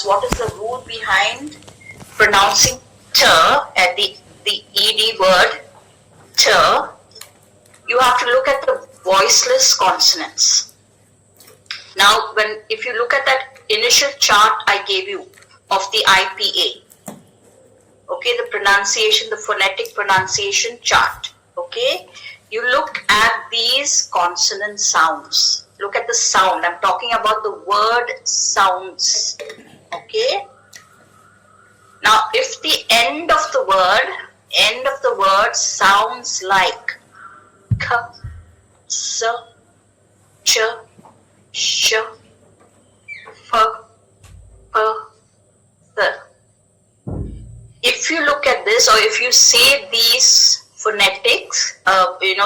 what is the rule behind pronouncing t at the ed word t? You have to look at the voiceless consonants. Now, if you look at that initial chart I gave you of the IPA, okay, the pronunciation, the phonetic pronunciation chart, okay, you look at these consonant sounds. Look at the sound. I'm talking about the word sounds, okay. Now, if the end of the word sounds like k, s, ch, sh, f, p, th. If you look at this, or if you say these phonetics,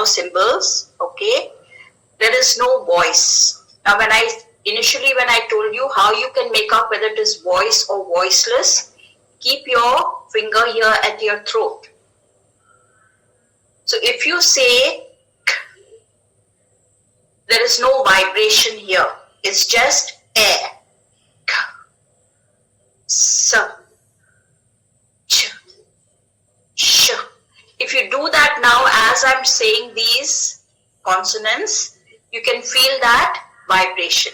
symbols, okay, there is no voice. Now, initially when I told you how you can make out whether it is voice or voiceless, keep your finger here at your throat. So if you say k, there is no vibration here. It's just air. K, s, ch, sh. If you do that now as I'm saying these consonants, you can feel that vibration.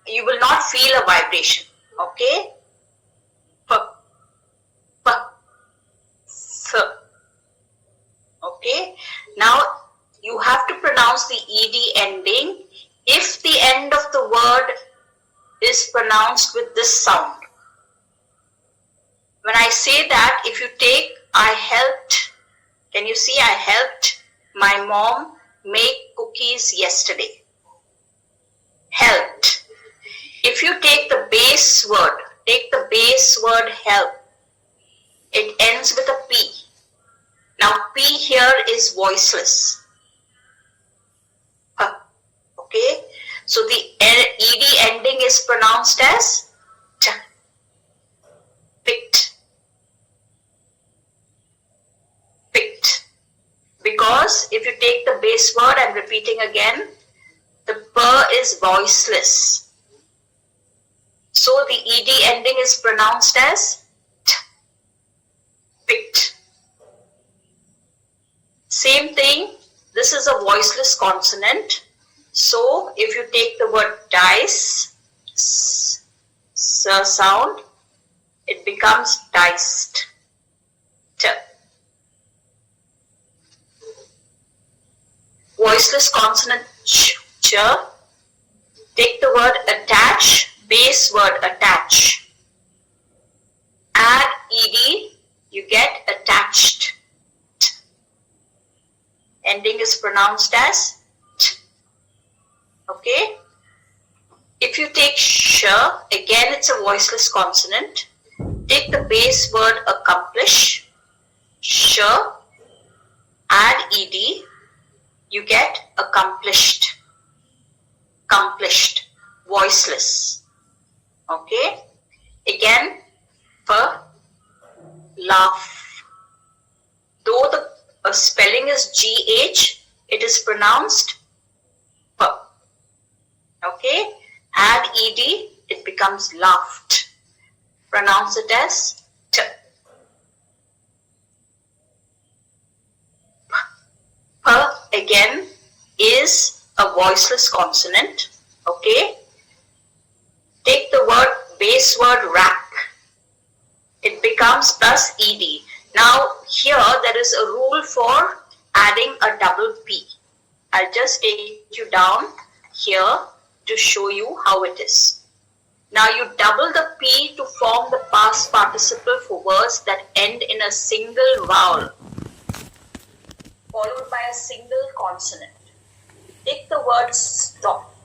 You will not feel a vibration. Okay? P, p, th. Okay? Now, you have to pronounce the ed ending if the end of the word is pronounced with this sound. When I say that, if you take I helped, can you see I helped my mom make cookies yesterday? Helped. If you take the base word help, it ends with a P. Now P here is voiceless. Okay, so the ed ending is pronounced as t. Picked. Picked. Because if you take the base word, I'm repeating again, the p is voiceless. So the ed ending is pronounced as t. Picked. Same thing, this is a voiceless consonant. So if you take the word dice, s sound, it becomes diced. T. Voiceless consonant ch, ch. Take the word attach, base word attach. Add ed, you get attached. T. Ending is pronounced as t. Okay. If you take sh, again it's a voiceless consonant. Take the base word accomplish, sh, add ed, you get accomplished. Accomplished, voiceless. Okay. Again, f, laugh. Though the spelling is gh, it is pronounced p. Okay. Add ed, it becomes laughed. Pronounce it as t. P again is a voiceless consonant. Okay. Take the base word rack. It becomes plus ed. Now here there is a rule for adding a double p. I'll just take you down here to show you how it is. Now you double the p to form the past participle for words that end in a single vowel followed by a single consonant. Take the word stop.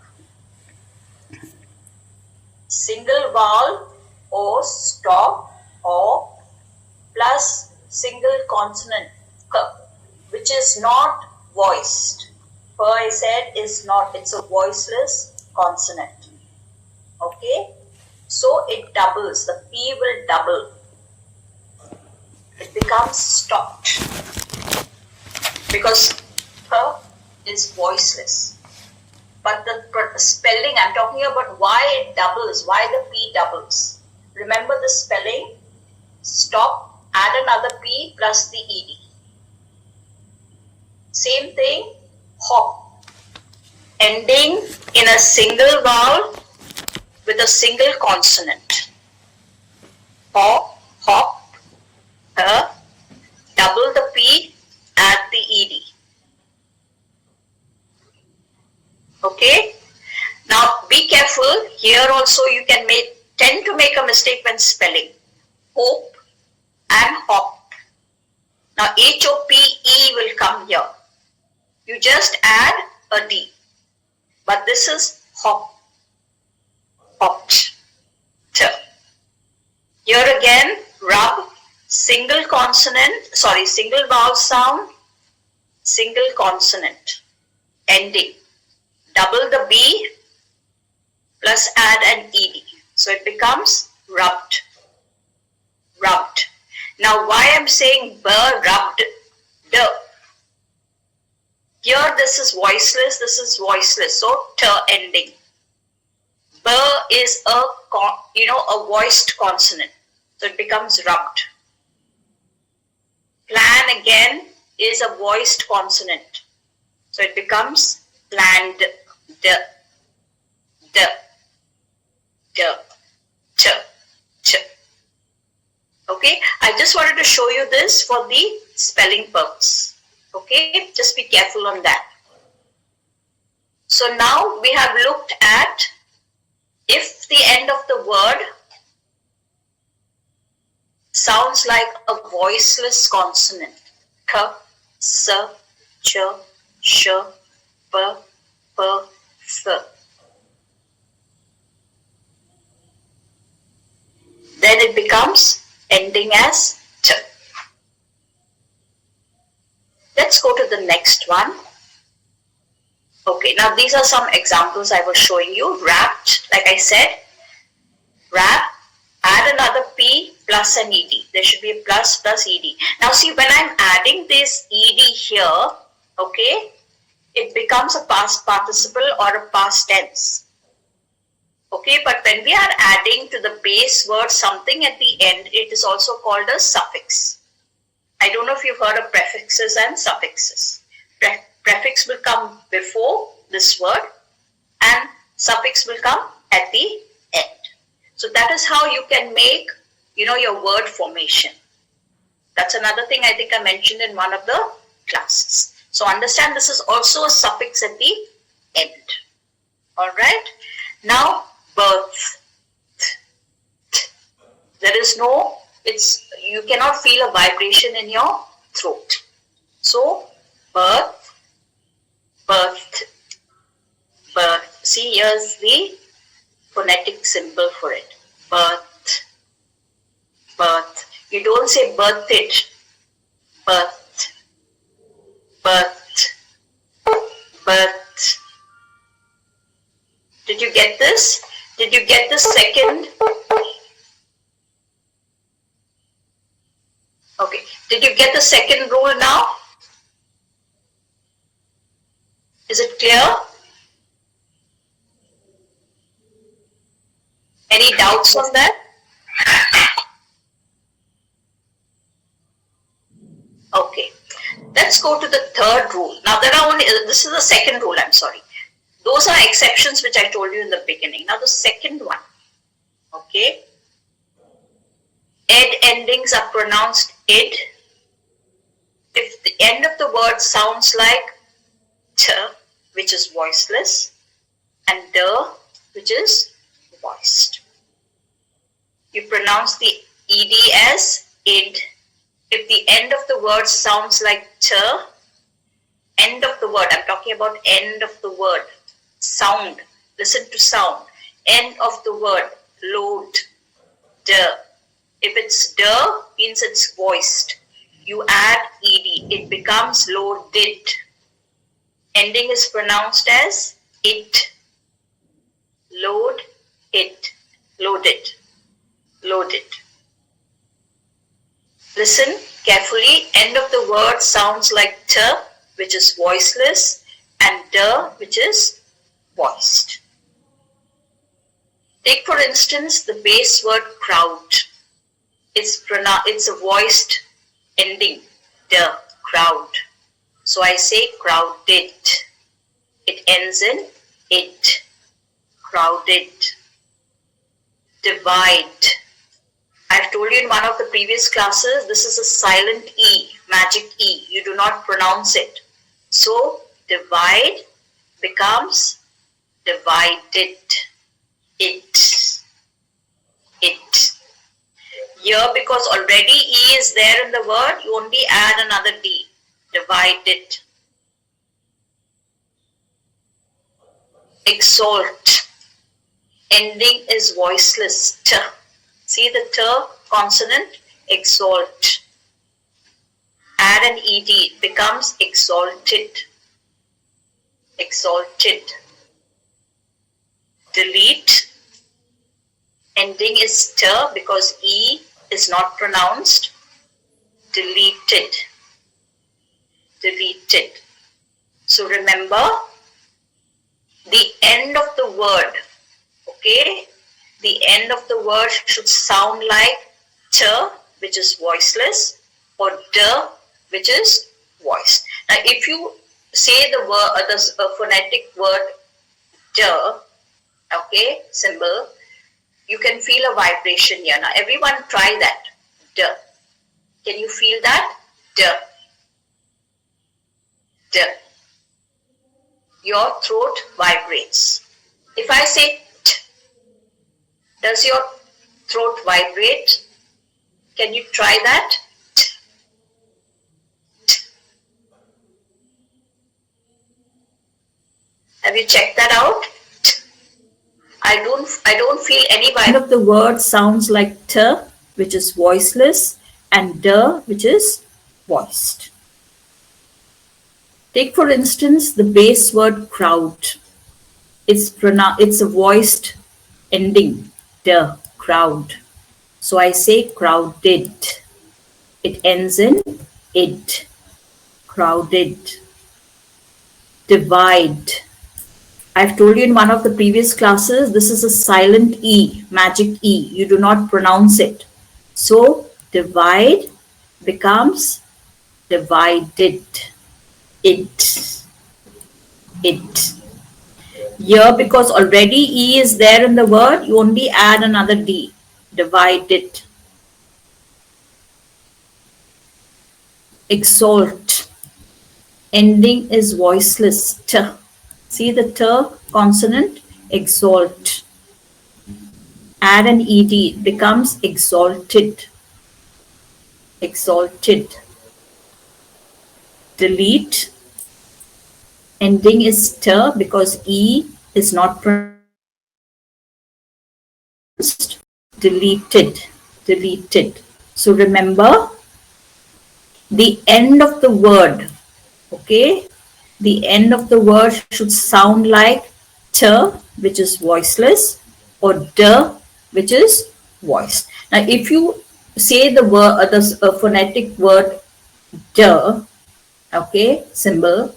Single vowel or stop or plus single consonant k, which is not voiced. Per I said is not, it's a voiceless consonant. Okay, so it doubles, the P will double. It becomes stopped because P is voiceless. But the spelling, I'm talking about why it doubles, why the P doubles. Remember the spelling. Stop, add another P plus the ED. Same thing, hop. Ending in a single vowel with a single consonant. Hop, hop, double the P, add the ED. Okay? Now be careful, here also you can tend to make a mistake when spelling. Hope and hop. Now HOPE will come here. You just add a D. But this is hop. Hopped. Here again, rub, single vowel sound, single consonant, ending. Double the B plus add an ED. So it becomes rubbed. Rubbed. Now why I'm saying rubbed, here this is voiceless, so ending. Is a voiced consonant, so it becomes rubbed. Plan again is a voiced consonant, so it becomes planned. Okay, I just wanted to show you this for the spelling purpose. Okay, just be careful on that. So now we have looked at if the end of the word sounds like a voiceless consonant. K, S, Ch, Sh, P, P, F. Then it becomes ending as T. Let's go to the next one. Okay, now these are some examples I was showing you. Wrapped, like I said, wrap, add another P plus an ED. There should be a plus ED. Now see, when I'm adding this ED here, okay, it becomes a past participle or a past tense. Okay, but when we are adding to the base word something at the end, it is also called a suffix. I don't know if you've heard of prefixes and suffixes. Prefix will come before this word and suffix will come at the end. So that is how you can make, your word formation. That's another thing I think I mentioned in one of the classes. So understand this is also a suffix at the end. Alright. Now birth. There is no, you cannot feel a vibration in your throat. So birth. Birth. See, here's the phonetic symbol for it. Birth. Birth. You don't say birth it. Birth. Birth. Birth. Did you get this? Did you get the second? Okay. Did you get the second rule now? Is it clear? Any doubts on that? Okay. Let's go to the third rule. Now this is the second rule, I'm sorry. Those are exceptions which I told you in the beginning. Now the second one. Okay. Ed endings are pronounced id. If the end of the word sounds like t, which is voiceless, and d, which is voiced. You pronounce the ed as id. If the end of the word sounds like t, end of the word, I'm talking about end of the word, sound, listen to sound, end of the word, load, d. If it's d, means it's voiced. You add ed, it becomes loaded. Ending is pronounced as it. Load, it, loaded, loaded. Listen carefully. End of the word sounds like t, which is voiceless, and d, which is voiced. Take for instance the base word crowd. It's a voiced ending, the crowd. So I say crowded. It ends in it. Crowded. Divide. I've told you in one of the previous classes, this is a silent E, magic E. You do not pronounce it. So divide becomes divided. It. It. Here, because already E is there in the word, you only add another D. Divided. Exalt. Ending is voiceless. T. See the T consonant? Exalt. Add an ED. It becomes exalted. Exalted. Delete. Ending is T because E is not pronounced. Deleted. Deleted. So remember, the end of the word, okay? The end of the word should sound like T, which is voiceless, or D, which is voiced. Now, if you say the word, the phonetic word D, okay, symbol, you can feel a vibration here. Now, everyone try that. D. Can you feel that? D. D. Your throat vibrates. If I say T, does your throat vibrate? Can you try that? T. T. Have you checked that out? T. I don't feel any vibration. Of the word sounds like T, which is voiceless, and D, which is voiced. Take for instance the base word crowd. It's a voiced ending, the crowd. So I say crowded. It ends in it. Crowded. Divide. I've told you in one of the previous classes, this is a silent E, magic E. You do not pronounce it. So divide becomes divided. It. It. Here, because already E is there in the word, you only add another D. Divided. Exalt. Ending is voiceless. T. See the T consonant? Exalt. Add an ED. It becomes exalted. Exalted. Delete. Ending is T because E is not pronounced. Deleted. Deleted. So remember, the end of the word, okay? The end of the word should sound like T, which is voiceless, or D, which is voiced. Now, if you say the word, the phonetic word D, okay, symbol,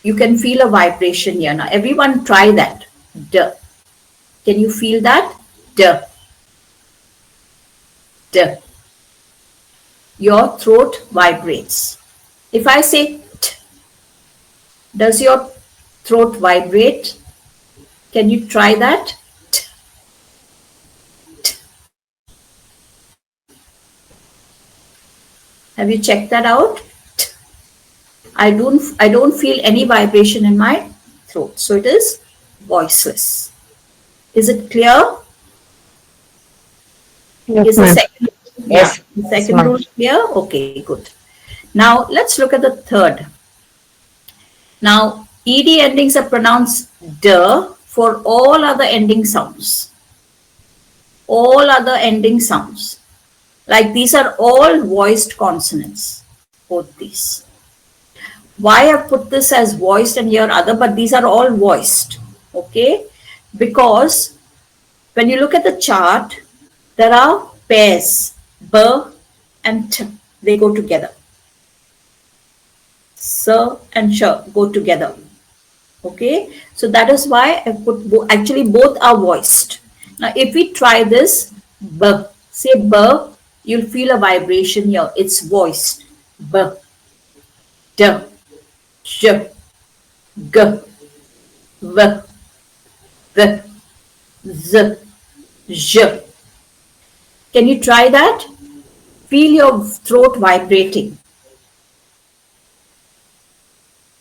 you can feel a vibration here. Now, everyone try that. D. Can you feel that? D. D. Your throat vibrates. If I say T, does your throat vibrate? Can you try that? T. T. Have you checked that out? T. I don't feel any vibration in my throat. So it is voiceless. Is it clear? Yes, Is the ma'am. second, Yes. the second rule clear? Okay, good. Now let's look at the third. Now ed endings are pronounced D for all other ending sounds. All other ending sounds. Like these are all voiced consonants. Both these. Why I've put this as voiced and here other, but these are all voiced. Okay? Because when you look at the chart, there are pairs, B and T. They go together. S and Sh go together. Okay, so that is why I put actually both are voiced. Now, if we try this, b, say b, you'll feel a vibration here. It's voiced. B, d, j, g, v, th, z, zh. Can you try that? Feel your throat vibrating.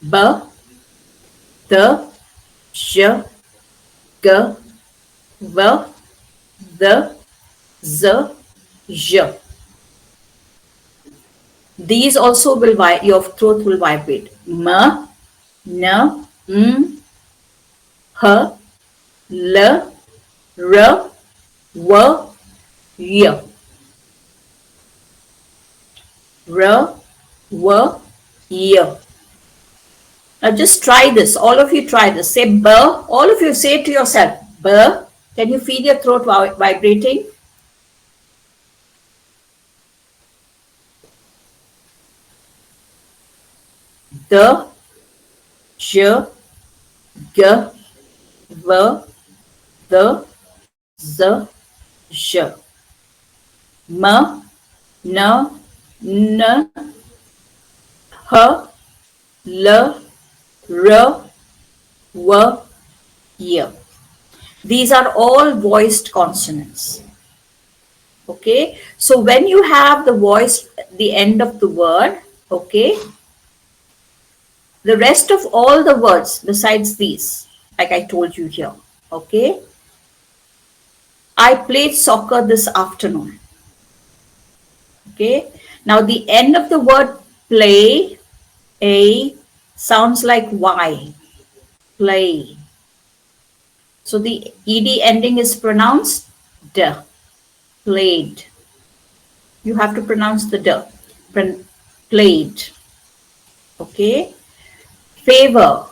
B, th, zh, g, v, th, z, zh. These also will your throat will vibrate. M, n, m, h, l, r, w, y. R, W, Y. Now just try this. All of you try this. Say B. All of you say to yourself, B. Can you feel your throat vibrating? The, J, G, V, the, Z, J. M, N, N, H, L, R, W, Y. These are all voiced consonants. Okay, so when you have the voice at the end of the word, okay, the rest of all the words besides these, like I told you here, okay, I played soccer this afternoon. Okay, now the end of the word play, A, sounds like Y, play. So the ED ending is pronounced D, played. You have to pronounce the D, played. Okay, favor.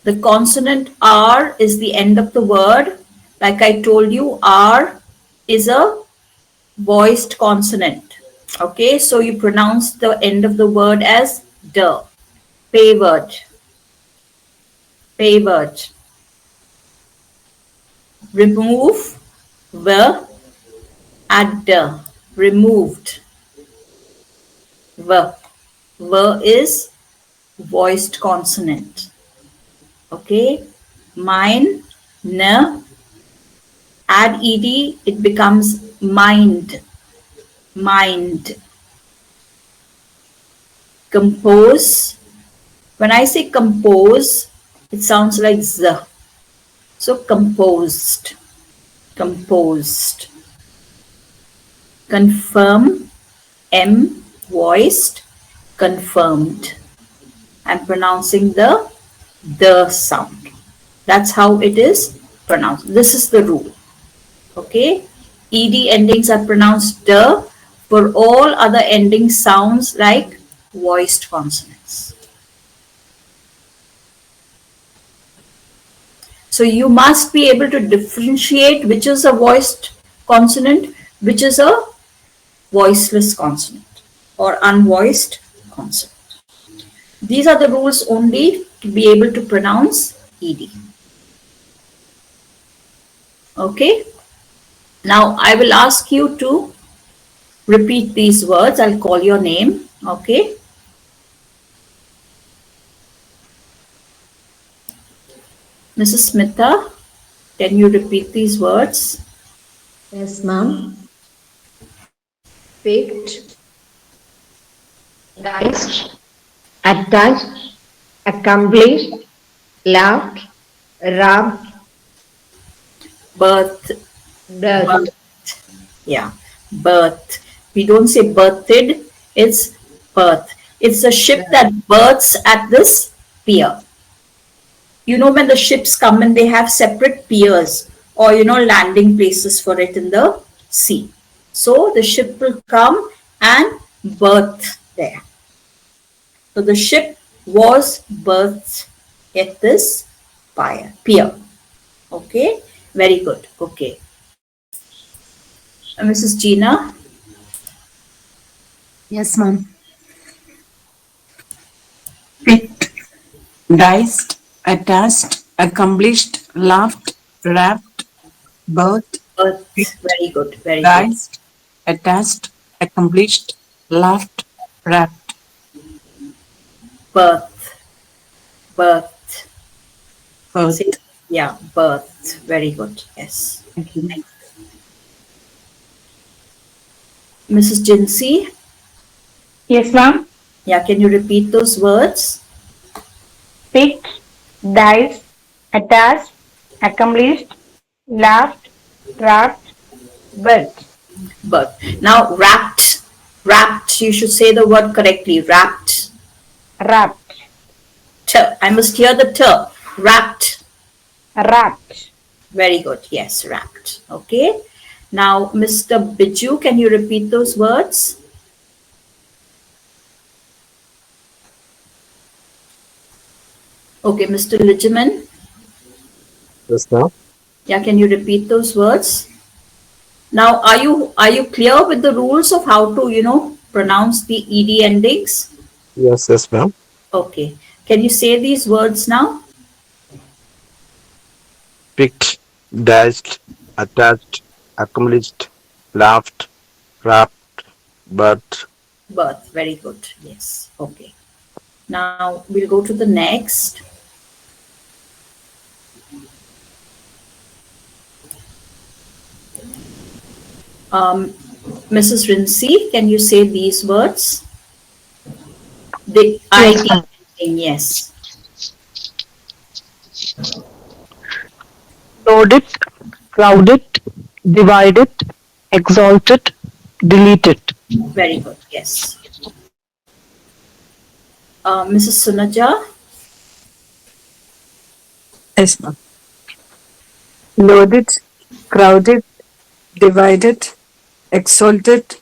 The consonant R is the end of the word. Like I told you, R is a voiced consonant. Okay, so you pronounce the end of the word as D. Favored. Favored. Remove. V. Add D. Removed. V. V is voiced consonant. Okay, mine, n, add ed, it becomes mind, mind. Compose, when I say compose, it sounds like z. So composed, composed. Confirm, m, voiced, confirmed. I'm pronouncing the sound. That's how it is pronounced. This is the rule. Okay, ed endings are pronounced d. For all other endings sounds like voiced consonants. So you must be able to differentiate which is a voiced consonant, which is a voiceless consonant or unvoiced consonant. These are the rules only to be able to pronounce ed. Okay. Now I will ask you to repeat these words. I'll call your name. Okay. Mrs. Smitha, can you repeat these words? Yes, ma'am. Picked, diced, attached, accomplished, laughed, rubbed, Birth. birthed. Yeah, birth. We don't say birthed, it's birth. It's a ship that berths at this pier. You know, when the ships come and they have separate piers or, you know, landing places for it in the sea. So the ship will come and berth there. So the ship was berthed at this pier. Okay, very good. Okay. Mrs. Gina. Yes, ma'am. Picked, diced, attached, accomplished, laughed, wrapped, birthed, Birth. picked, Very good. Very good. diced, attached, accomplished, laughed, wrapped. Birth. Birth. Say, Birth. yeah, birth. Very good. Yes. Thank you. Mrs. Jinsey, Yes, ma'am. yeah, can you repeat those words? Picked, diced, attached, accomplished, laughed, wrapped, birth. Birth. Now, wrapped. Wrapped. You should say the word correctly. Wrapped. Wrapped, T. I must hear the T. Wrapped. wrapped. Very good. Yes, wrapped. Okay. Now, Mr. Biju, can you repeat those words? Okay, Mr. Lijaman, Yes, ma'am. yeah, can you repeat those words? Now, are you clear with the rules of how to, pronounce the ed endings? Yes, ma'am. Okay. Can you say these words now? Picked, dashed, attached, accomplished, laughed, wrapped, but Birth. Very good. Yes. Okay. Now we'll go to the next. Mrs. Rincy, can you say these words? The Yes, ID ma'am. ending, yes. Loaded, crowded, divided, exalted, deleted. Very good. Yes. Mrs. Sunaja, Yes, ma'am. Loaded, crowded, divided, exalted,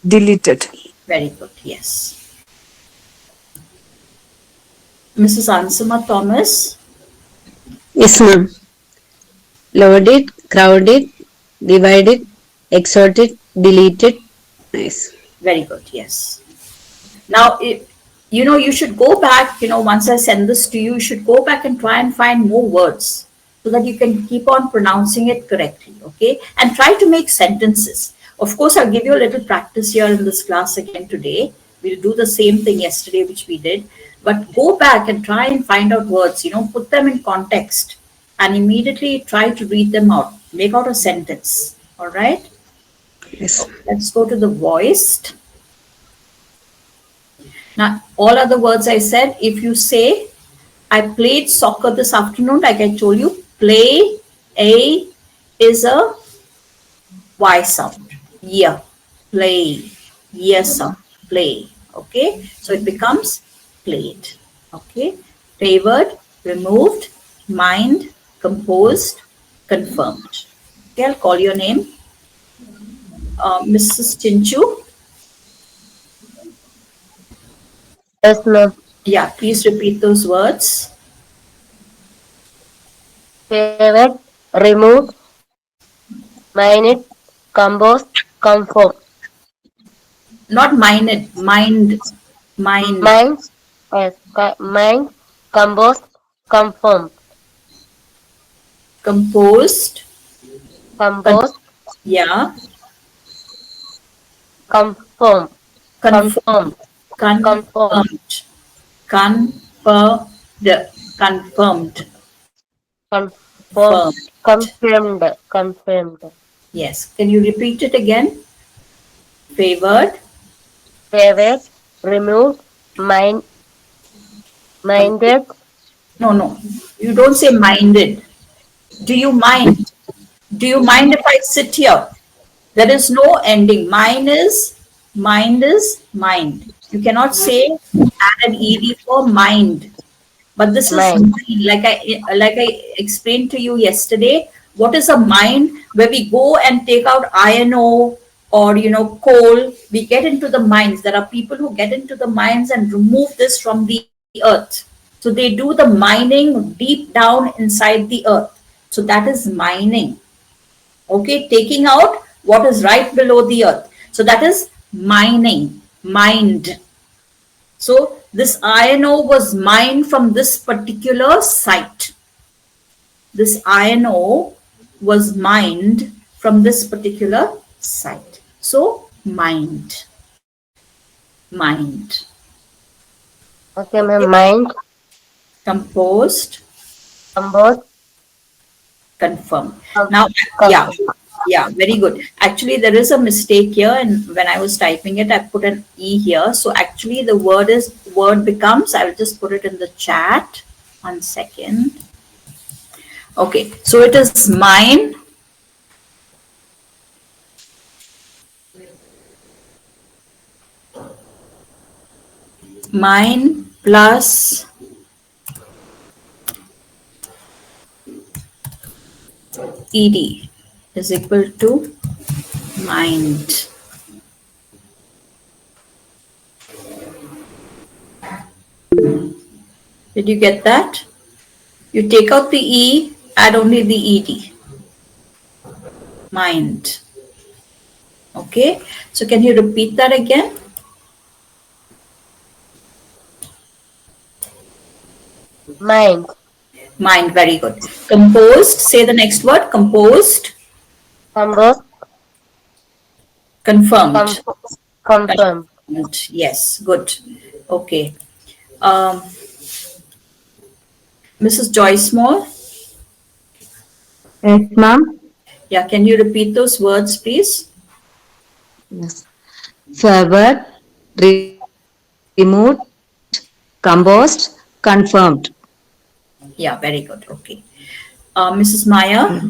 deleted. very good. Yes. Mrs. Ansama Thomas, Yes, ma'am. Loaded, crowded, divided, exalted, deleted. Nice. very good. Yes. Now, you should go back, once I send this to you, you should go back and try and find more words so that you can keep on pronouncing it correctly, okay? And try to make sentences. Of course, I'll give you a little practice here in this class again today. We'll do the same thing yesterday, which we did. But go back and try and find out words, put them in context and immediately try to read them out. Make out a sentence, all right? Yes. Let's go to the voiced. Now, all other words I said, if you say, I played soccer this afternoon, like I told you, play, A is a Y sound. Yeah, play. Yes sound. Play. Okay, so it becomes played. Okay, favored, removed, mind, composed, confirmed. Okay, I'll call your name. Mrs. Chinchu. Yes, ma'am. Yeah, please repeat those words. Favored, removed, minute, compose, conform. Not minded, mind. Mind, yes, mind, compose, conform. Composed, Compose, yeah, conform. confirmed, Conform. confirmed, confirmed, confirmed, Conform. confirmed. Confirmed. Yes, can you repeat it again? Favored, Favored, removed, minded, no, you don't say minded. Do you mind? Do you mind if I sit here? There is no ending. Mind is mind. You cannot say add an ed for mind. But this is Mind. mind. Like I explained to you yesterday. What is a mine? Where we go and take out iron ore or coal. We get into the mines. There are people who get into the mines and remove this from the earth. So they do the mining deep down inside the earth. So that is mining. Okay, taking out what is right below the earth. So that is mining, mined. So this iron ore was mined from this particular site. This iron ore was mined from this particular site. So mind, mind. Okay, ma'am. Mind, Composed, composed, confirmed. com- Now, yeah, confirm. yeah, very good. Actually, there is a mistake here, and when I was typing it, I put an E here. So actually, the word becomes. I'll just put it in the chat. 1 second. Okay, so it is mine, mine plus ed is equal to mind. Did you get that? You take out the e, add only the ed. Mind. Okay, so can you repeat that again? Mind, Mind, very good. Composed, say the next word. Composed, composed, confirmed. confirm. Confirmed. Yes, good. Okay. Um, Mrs. Joyce Moore, Yes, ma'am. yeah, can you repeat those words, please? Yes. Favored, removed, composed, confirmed. Yeah, very good. Okay. Mrs. Maya,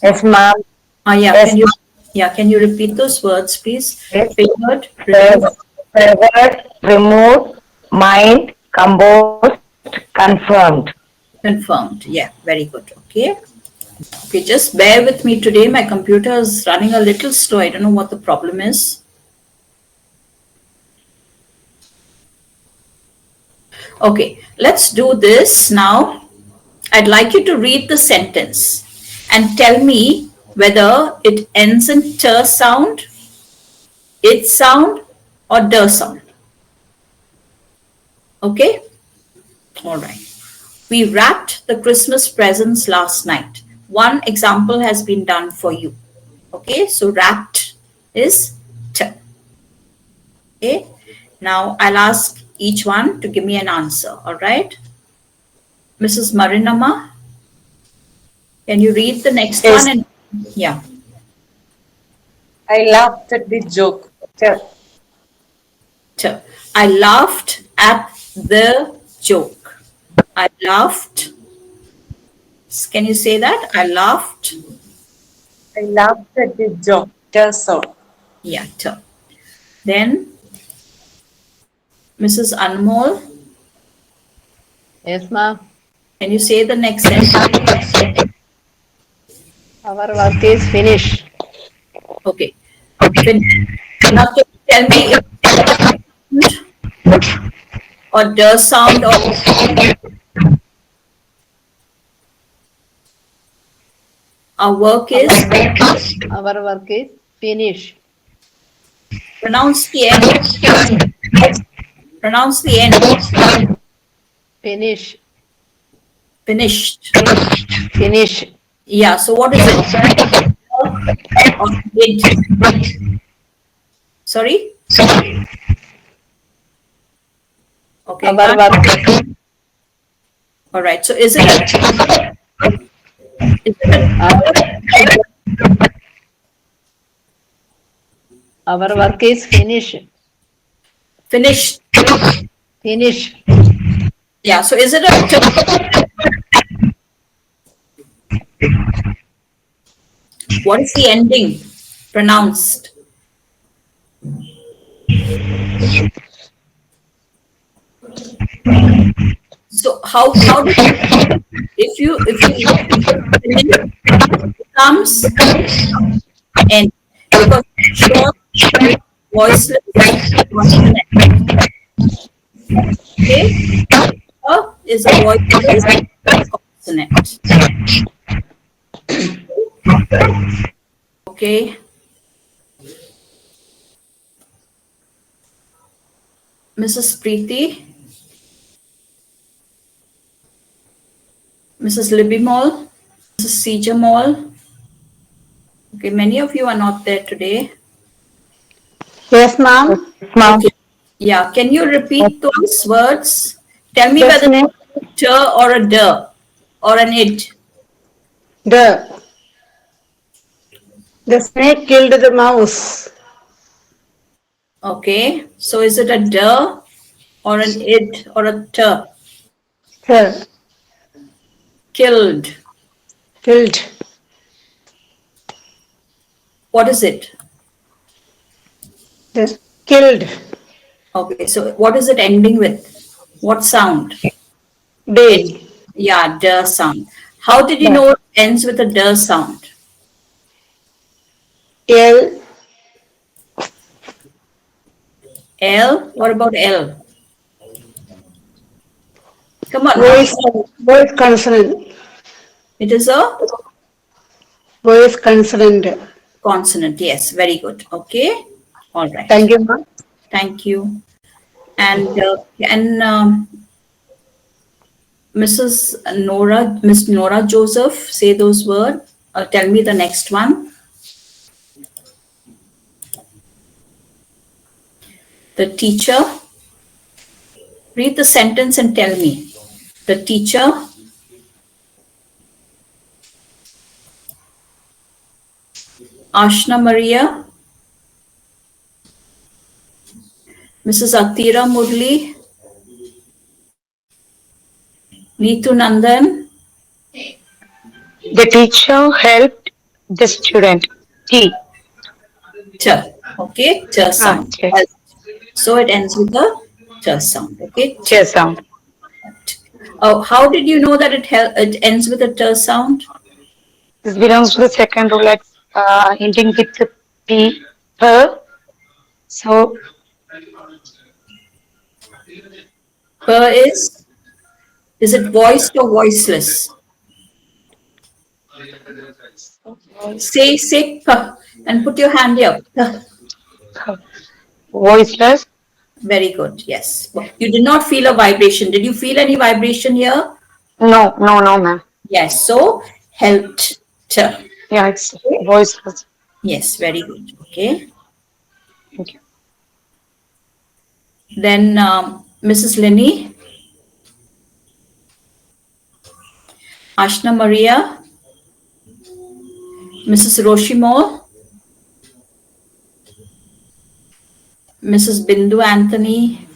Yes, ma'am. yeah, Yes, can you repeat those words, please? yes. Favored, removed, Favored, removed, mind, composed, confirmed. confirmed. Yeah, very good. Okay. Okay, just bear with me today. My computer is running a little slow. I don't know what the problem is. Okay, let's do this now. I'd like you to read the sentence and tell me whether it ends in t sound, it sound, or d sound. Okay? All right. We wrapped the Christmas presents last night. One example has been done for you. Okay, so wrapped is t. Okay, now I'll ask each one to give me an answer. All right, Mrs. Marinama, can you read the next one? Yes, And yeah, I laughed at the joke. t. I laughed at the joke. I laughed. Can you say that? I laughed. I laughed at the joke. So, Yeah, t. Then Mrs. Anmol, Yes, ma'am. can you say the next sentence? Our work is finished. Okay, now can you tell me if or does sound or our work is Our work is finished. pronounce the end. Pronounce the end. Finish. Finished. Finish. Yeah. So what is it? Or did? Sorry. Okay. Our work. All right. So is it a Our work is finished. finished? Finish. Yeah. So is it a what is the ending? Pronounced. So how do if you finish becomes end because short voiceless consonant. Okay, is a voiceless consonant. Okay, Mrs. Preeti, Mrs. Libby Mall, Mrs. Seja Mall. Okay, many of you are not there today. Yes, ma'am. Yes, ma'am. Okay. Yeah, can you repeat those words? Tell me The whether snake, it's a t or a d or an it. the the snake killed the mouse. Okay, so is it a d or an it or a t? The Killed. killed. What is it? The killed. Okay, so what is it ending with? What sound? It, Day. yeah, d sound. How did you Yeah. know it ends with a d sound? L. L? What about L? Come on, how? Voice consonant. It is a Voice consonant. consonant. Yes, very good. Okay, all right. Thank you, ma'am. Thank you. And Mrs. Nora, Miss Nora Joseph, say those words. Tell me the next one. The teacher. Read the sentence and tell me. The teacher Ashna Maria, Mrs. Atira Murli, Neetu Nandan, The teacher helped the student. T. T. Okay, T sound. T. So it ends with a T sound. Okay, T sound. How did you know that it ends with a T sound? This belongs to the second rule at ending with the P. Per. So, Per is it voiced or voiceless? Say P and put your hand here. P. voiceless. Very good. Yes. You did not feel a vibration. Did you feel any vibration here? No, ma'am. Yes. So helped. Yeah, it's voiceless. Yes. Very good. Okay. Thank you. Then Mrs. Lenny, Ashna Maria, Mrs. Roshimo, Mrs. Bindu Anthony.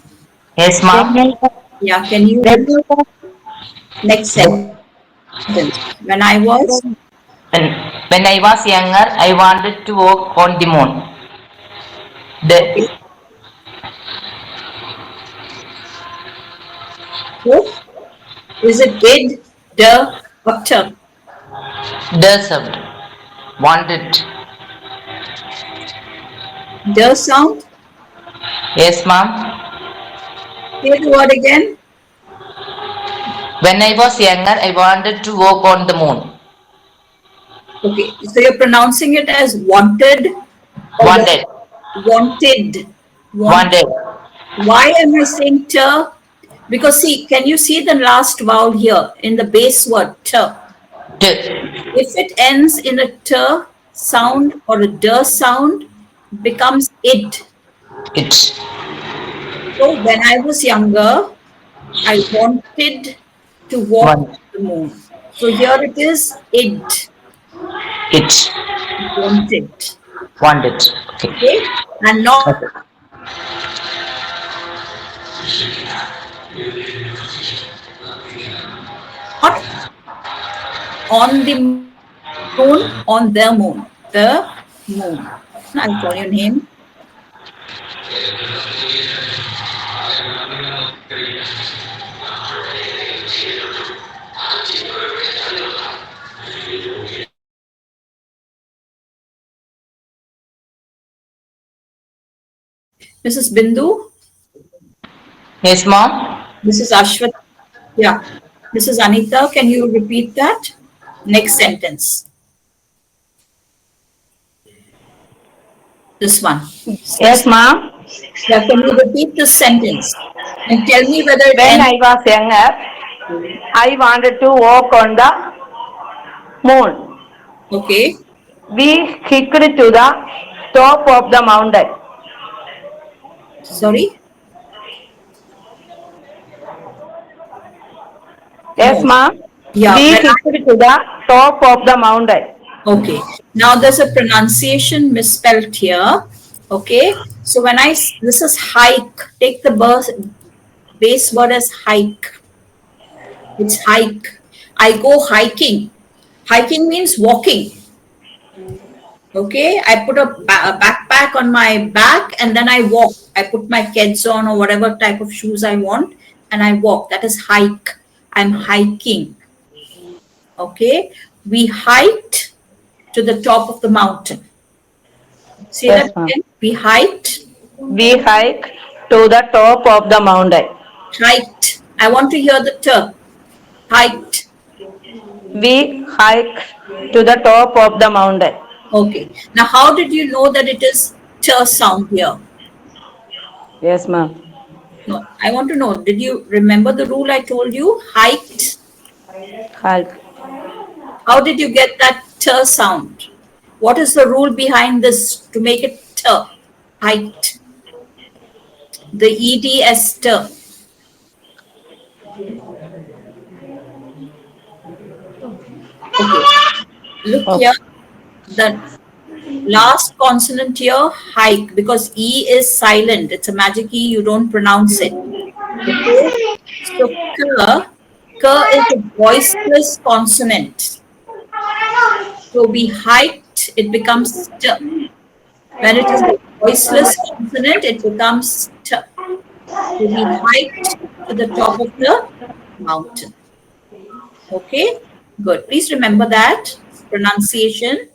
Yes, ma'am. Yeah. Can you next sentence? When I was When I was younger, I wanted to walk on the moon. okay. So, is it did the doctor? Deserved. Wanted. The sound. Yes, ma'am. Say the word again. When I was younger, I wanted to walk on the moon. Okay, so you're pronouncing it as wanted or Wanted. wanted. Wanted. Why am I saying t? Because see, can you see the last vowel here in the base word t? T. If it ends in a t sound or a d sound, becomes it. It. So when I was younger, I wanted to walk on the moon. So here it is it. It. Wanted. Wanted. Okay. Okay, and not Okay. on the moon, on the moon. The moon. I'll call your name. Mrs. Bindu, Yes, ma'am. Mrs. Ashwat, yeah. Mrs. Anita, can you repeat that? Next sentence. This one. Yes, ma'am. Yeah, can you repeat this sentence and tell me whether it When ends? I was younger, I wanted to walk on the moon. Okay. We hiked to the top of the mountain. Sorry? Yes, No. ma'am. Yeah, We when hiked to the top of the mountain. okay. Now there's a pronunciation misspelled here. Okay. So when this is hike, take the base word as hike. It's hike. I go hiking. Hiking means walking. Okay. I put a backpack on my back and then I walk. I put my kids on or whatever type of shoes I want and I walk. That is hike. I'm hiking. Okay. We hiked to the top of the mountain. Say that Yes, ma'am. again. We hiked. We hiked to the top of the mountain. Hiked. I want to hear the t. Hiked. We hiked to the top of the mountain. Okay. Now, how did you know that it is t sound here? Yes, ma'am. No, I want to know. Did you remember the rule I told you? Hiked. Hike. How did you get that t sound? What is the rule behind this to make it t? Hiked. The ed as t. Okay. Look here. The last consonant here, hike, because E is silent. It's a magic E, you don't pronounce it. Okay? So, k is a voiceless consonant. So, we hiked, it becomes t. When it is a voiceless consonant, it becomes t. So, we hiked to the top of the mountain. Okay? Good. Please remember that pronunciation.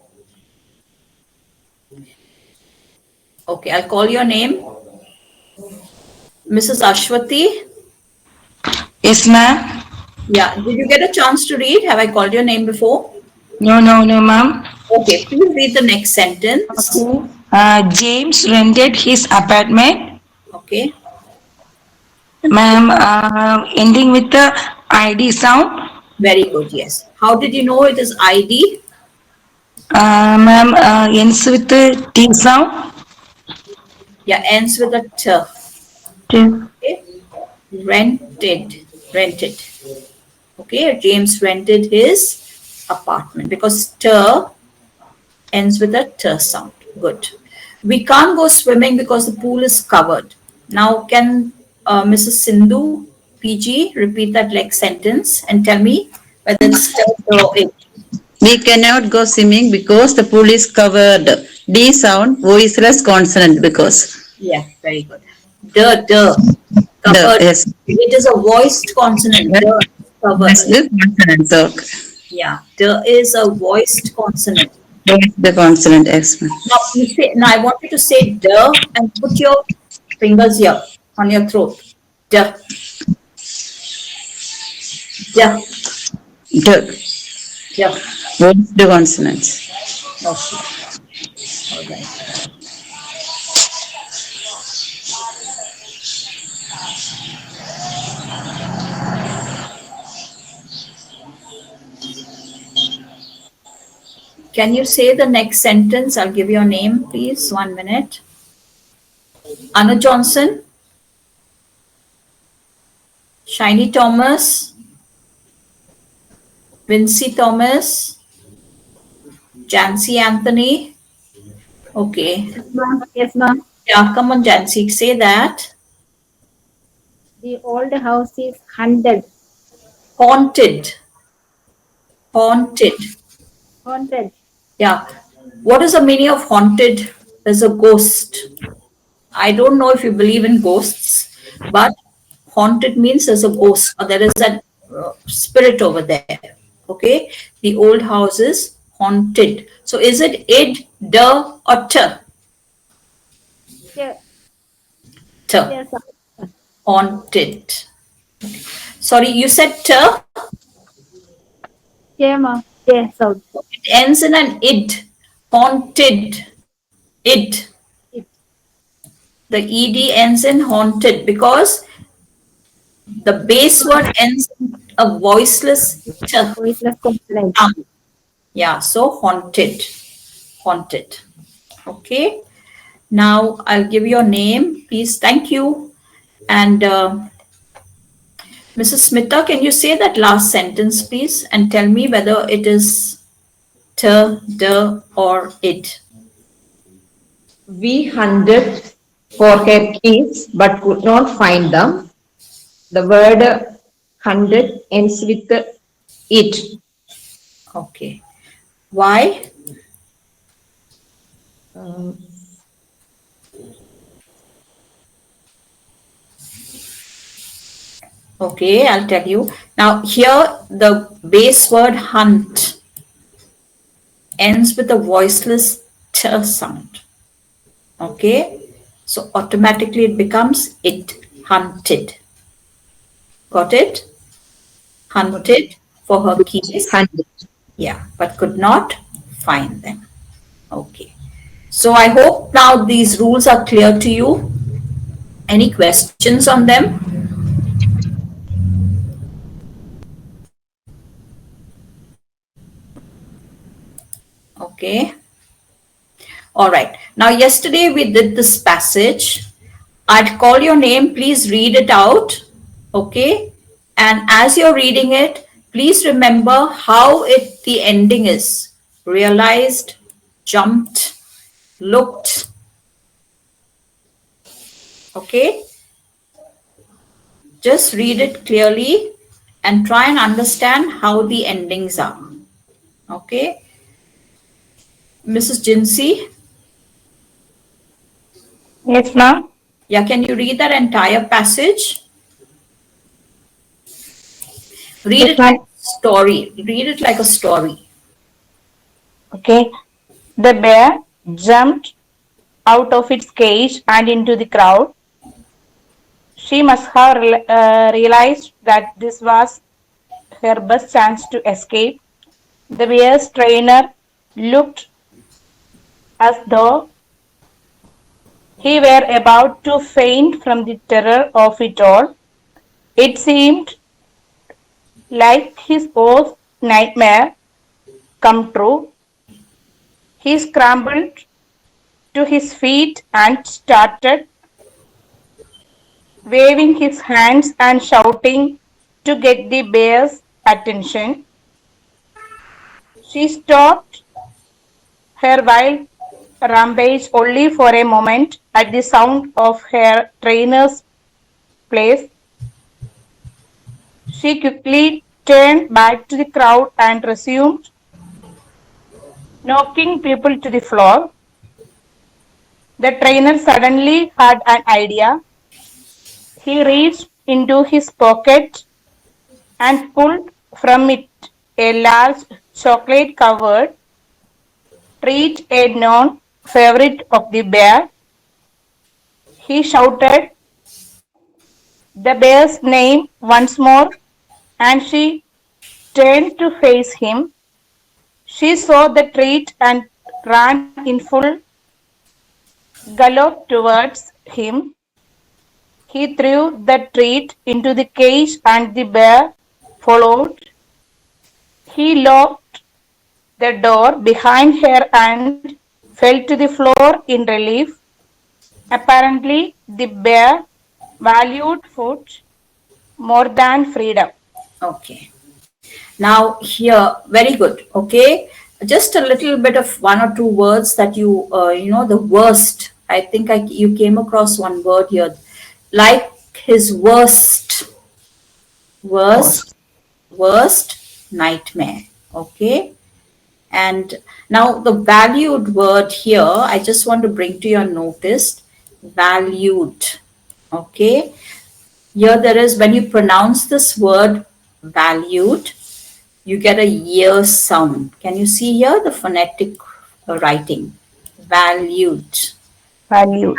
Okay, I'll call your name. Mrs. Ashwati. Yes, ma'am. Yeah, did you get a chance to read? Have I called your name before? No, ma'am. Okay, please read the next sentence. Okay. James rented his apartment. Okay, Ma'am, ending with the ID sound. very good. Yes. How did you know it is ID? Ma'am, ends with the T sound. Yeah, ends with a T. Okay. Rented. Okay, James rented his apartment because T ends with a T sound. Good. We can't go swimming because the pool is covered. Now, can Mrs. Sindhu PG repeat that next sentence and tell me whether it's T or it? We cannot go swimming because the pool is covered. D sound, voiceless consonant because. Yeah, very good. Covered. Yes. It is a voiced consonant. Covered. That's the consonant. So, Yeah, is a voiced consonant. the consonant, yes. Now I want you to say "the" and put your fingers here on your throat. "The." "The." D. "The." Voiced consonants. Okay. All right. Can you say the next sentence? I'll give your name, please. 1 minute. Anna Johnson, Shiny Thomas, Vincy Thomas, Jancy Anthony. Okay. Yes, ma'am. Yeah, come on, Jancy, say that. The old house is haunted. Haunted. Haunted. Haunted. Yeah. What is the meaning of haunted? There's a ghost. I don't know if you believe in ghosts, but haunted means there's a ghost or there is a spirit over there. Okay. The old house is haunted. So is it id, the, or t? Yes, T. yes, Haunted. Sorry, you said t? yeah, ma'am. Yes, sound. It ends in an id. Haunted. Id. It. The ed ends in haunted because the base word ends in a voiceless ch Voiceless consonant. sound. Yeah, so haunted, haunted. Okay. Now I'll give your name, please. Thank you. And Mrs. Smita, can you say that last sentence, please, and tell me whether it is t, d, or it? We hunted for her keys but could not find them. The word hunted ends with it. Okay. Why? Um, Okay, I'll tell you. Now, here the base word hunt ends with a voiceless t sound. Okay, so automatically it becomes it, hunted. Got it? Hunted for her keys. hunted. Yeah, but could not find them. Okay. So I hope now these rules are clear to you. Any questions on them? Okay. All right. Now, yesterday we did this passage. I'd call your name. Please read it out. Okay. And as you're reading it, please remember how the ending is. Realized, jumped, looked. Okay. Just read it clearly and try and understand how the endings are. Okay. Mrs. Jinsey, Yes, ma'am. yeah, can you read that entire passage? Read Yes, it like ma'am. a story. Read it like a story. Okay. The bear jumped out of its cage and into the crowd. She must have realized that this was her best chance to escape. The bear's trainer looked as though he were about to faint from the terror of it all. It seemed like his worst nightmare come true. He scrambled to his feet and started waving his hands and shouting to get the bear's attention. She stopped her wild rampage only for a moment at the sound of her trainer's place. She quickly turned back to the crowd and resumed knocking people to the floor. The trainer suddenly had an idea. He reached into his pocket and pulled from it a large chocolate covered treat, a known favorite of the bear. He shouted the bear's name once more, and she turned to face him. She saw the treat and ran in full gallop towards him. He threw the treat into the cage and the bear followed. He locked the door behind her and fell to the floor in relief. Apparently, the bear valued food more than freedom. Okay. Now here, very good. Okay. Just a little bit of one or two words that the worst. I think you came across one word here, like his worst nightmare. Okay. And now the valued word here, I just want to bring to your notice, valued. Okay. Here there is, when you pronounce this word valued, you get a year sound. Can you see here the phonetic writing? Valued, Valued.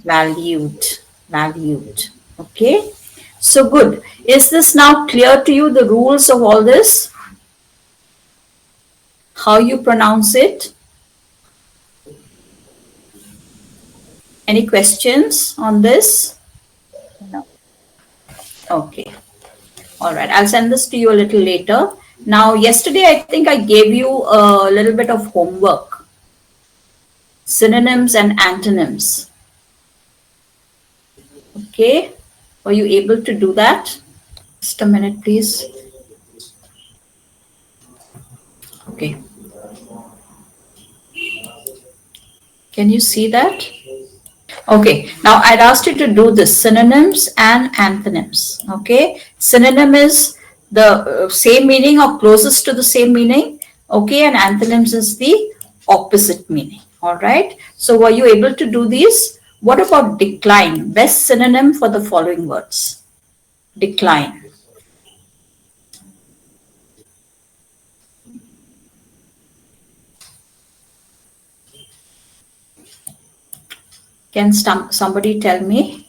valued, valued. Okay. So good. Is this now clear to you, the rules of all this? How you pronounce it? Any questions on this? No. Okay. All right, I'll send this to you a little later. Now, yesterday I think I gave you a little bit of homework. Synonyms and antonyms. Okay, were you able to do that? Just a minute, please. Okay. Can you see that? Okay, now I'd asked you to do this synonyms and antonyms. Okay, synonym is the same meaning or closest to the same meaning. Okay, and antonyms is the opposite meaning. All right, so were you able to do these? What about decline? Best synonym for the following words. Decline. Can somebody tell me?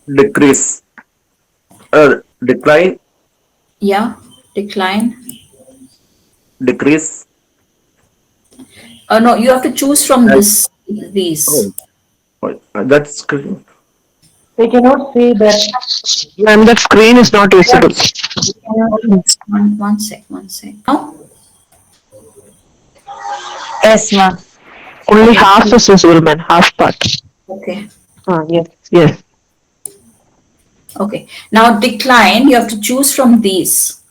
Decrease. Decline. Yeah, decline. Decrease. No, you have to choose from these. Oh, that's screen. We cannot see that. Ma'am, that screen is not visible. One sec. Now, Yes, ma'am. Only half is visible, ma'am. Half part. okay. Yes. Yes. Okay. Now decline, you have to choose from these.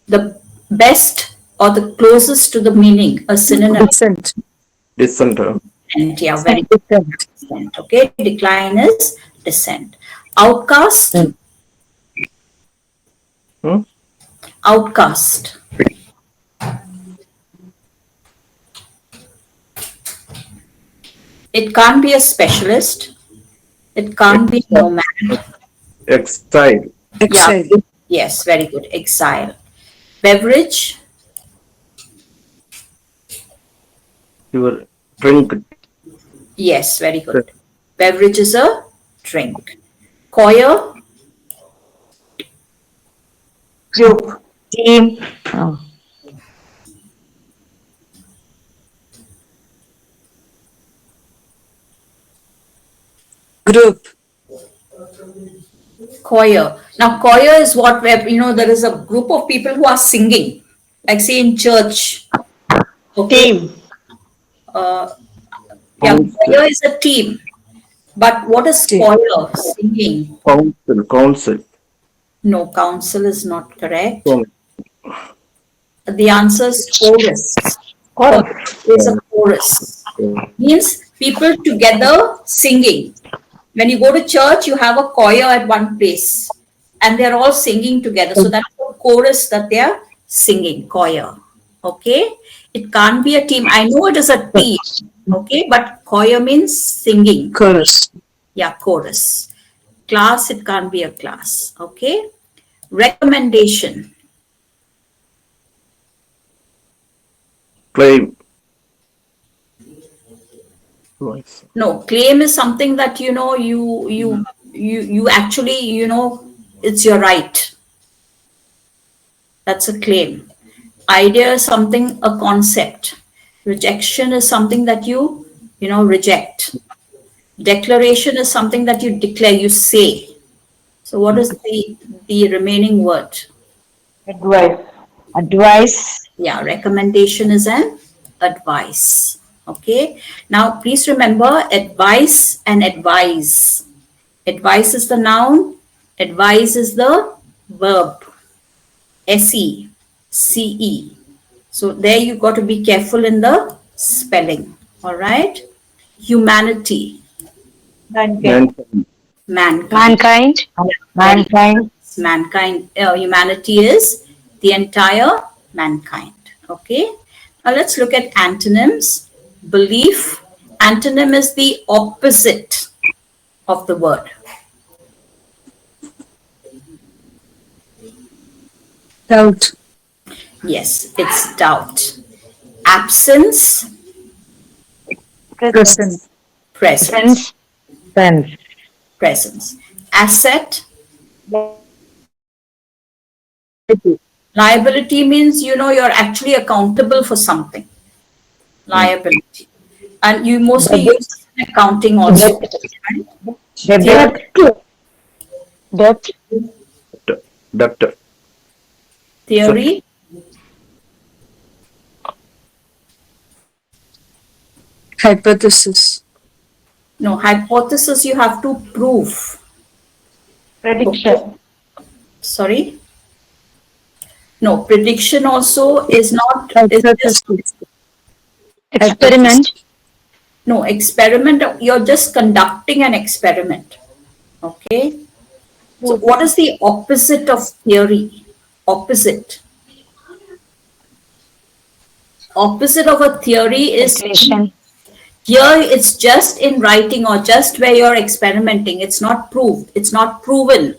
The best or the closest to the meaning, a synonym. Descent. Descent. And yeah, very good. Descent. Okay. Decline is descent. Outcast. Outcast. It can't be a specialist. It can't be nomad. Exile. Exile. Yeah. Yes, very good. Exile. Beverage. Your drink. Yes, very good. Beverage is a drink. Choir. Group. Team. Group. Choir. Now, choir is what where there is a group of people who are singing, like say in church. Okay. Team. Yeah, choir is a team. But what is Team. choir? Singing. Council. No, council is not correct. The answer is chorus. Chorus is a chorus. Means people together singing. When you go to church, you have a choir at one place and they're all singing together. So that's the chorus that they're singing, choir. Okay. It can't be a team. I know it is a team. Okay. But choir means singing. Chorus. Yeah, chorus. Class, it can't be a class. Okay. Recommendation. Claim. No, claim is something that you actually it's your right. That's a claim. Idea is something, a concept. Rejection is something that you reject. Declaration is something that you declare, you say. So what is the remaining word? Advice. Advice. Yeah, recommendation is an advice. Okay. Now, please remember advice and advise. Advice is the noun. Advise is the verb. S-E, C-E. So there you got to be careful in the spelling. All right. Humanity. Mankind. Mankind. Mankind. Mankind. Humanity is the entire mankind. Okay. Now let's look at antonyms. Belief. Antonym is the opposite of the word. Doubt. Yes, it's doubt. Absence. Presence. Presence. Presence. Presence. Asset. Liability means you're actually accountable for something. Liability. And you mostly use this in accounting also. Right? Debt. Debt. Debt. Theory. Hypothesis. No, hypothesis you have to prove. Prediction. Sorry? No, prediction also is not, is just, Hypothesis. Experiment. no, experiment, you're just conducting an experiment. Okay? So what is the opposite of theory? Opposite. Opposite of a theory is, Calculation. here it's just in writing or just where you're experimenting. It's not proved. It's not proven.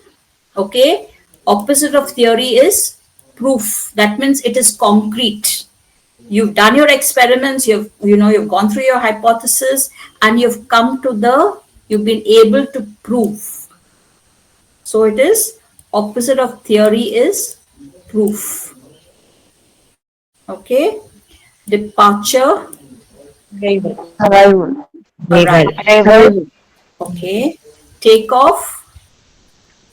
Okay? Opposite of theory is proof. That means it is concrete. You've done your experiments, you've gone through your hypothesis, and you've come to you've been able to prove. So it is opposite of theory is proof. Okay? Departure. Arrival. Arrival. Okay. Take off.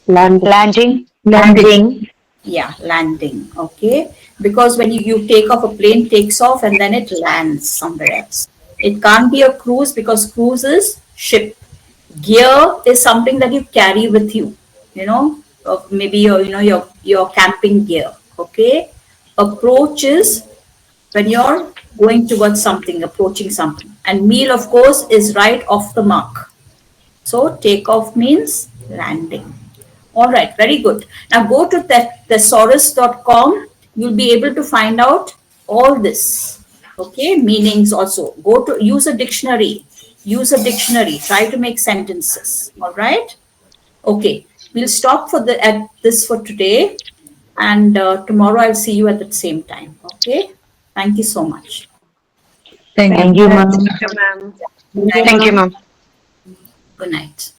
Landing. Landing. Yeah, landing. Okay. Because when you take off, a plane takes off and then it lands somewhere else. It can't be a cruise because cruise is ship. Gear is something that you carry with you, maybe your camping gear. Okay. Approach is when you're going towards something, approaching something. And meal, of course, is right off the mark. So takeoff means landing. All right, very good. Now go to thesaurus.com. You'll be able to find out all this. Okay, meanings also. Go to use a dictionary. Use a dictionary. Try to make sentences. All right. Okay, we'll stop at this for today, and tomorrow I'll see you at the same time. Okay. Thank you so much. Thank you, ma'am. Thank you, ma'am. Thank you, ma'am. Good night.